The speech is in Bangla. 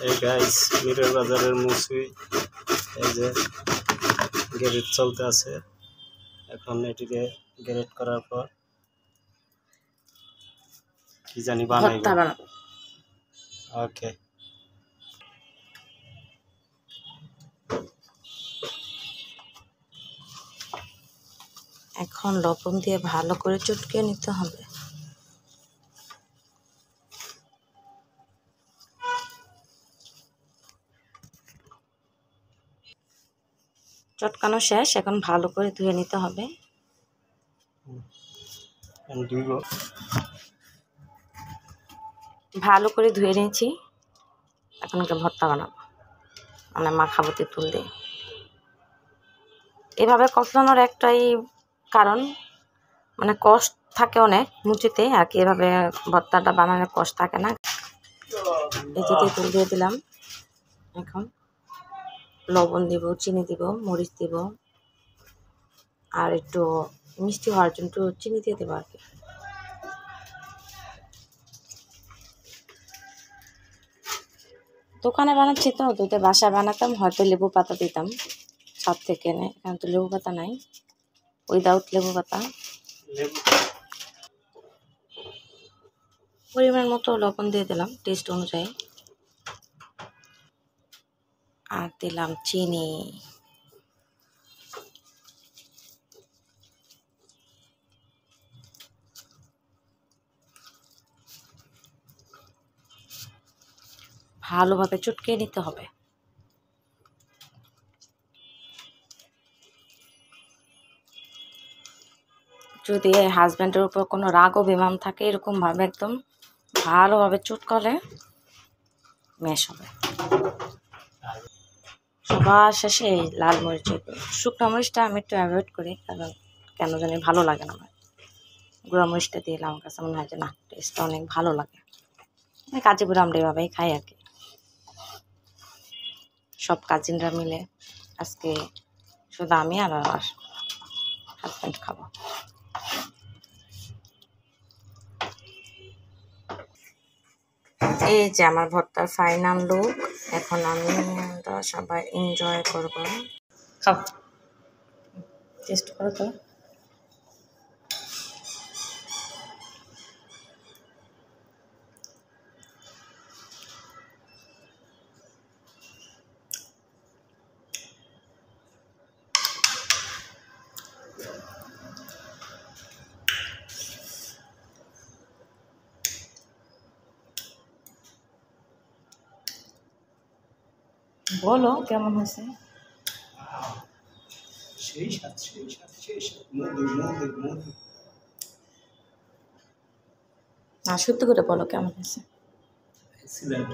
এই গাইস মিরের বাজারের মুসি এই যে গ্যারেট চলতে আছে। এখন এটিকে গ্যারেট করার পর কি জানি বানাইবো। ওকে, এখন লবণ দিয়ে ভালো করে চটকে নিতে হবে। চটকানো শেষ, এখন ভালো করে ধুয়ে নিতে হবে। ভালো করে ধুয়ে নিয়েছি, এখন ওকে ভর্তা বানাবো, মানে মাখাবো তেঁতুল দিয়ে। এভাবে কষলানোর একটাই কারণ, মানে কষ্ট থাকে অনেক মুচিতে, আর কি এভাবে ভর্তাটা বানানোর কষ্ট থাকে না। এই যে তেঁতুল দিয়ে দিলাম, এখন লবণ দিব, চিনি দিব, মরিচ দিব, আর একটু মিষ্টি হওয়ার জন্য একটু চিনি দিয়ে দেবো আর কি। দোকানে বানাচ্ছি তো, দুটো বাসায় বানাতাম হয়তো লেবু পাতা দিতাম ছাদ থেকে এনে, এখানে তো লেবু পাতা নাই, উইদাউট লেবু পাতা। পরিমাণ মতো লবণ দিয়ে দিলাম টেস্ট অনুযায়ী, আর দিলাম চিনি। ভালোভাবে চটকে নিতে হবে। যদি হাজব্যান্ডের উপর কোনো রাগ অভিমান থাকে, এরকমভাবে একদম ভালোভাবে চটকালে ম্যাশ হবে। সবার শেষে এই লাল মরিচ, শুকনো মরিচটা আমি একটু অ্যাভয়েড করি, কারণ কেন জানি ভালো লাগে না আমার। গুঁড়া মরিচটা দিলে আমার কাছে মনে হয় যে না, টেস্টটা অনেক ভালো লাগে। কাজে বুড়ো আমরা এভাবেই খাই আর কি, সব কাজিনরা মিলে। আজকে শুধু আমি আর আমার হাজব্যান্ড খাবো। এই যে আমার ভর্তার ফাইনাল লুক। এখন আমি সবাই এনজয় করবো। খাও, টেস্ট করো তো। বলো কেমন হয়েছে? না, সত্যি করে বলো কেমন হয়েছে? এক্সিলেন্ট।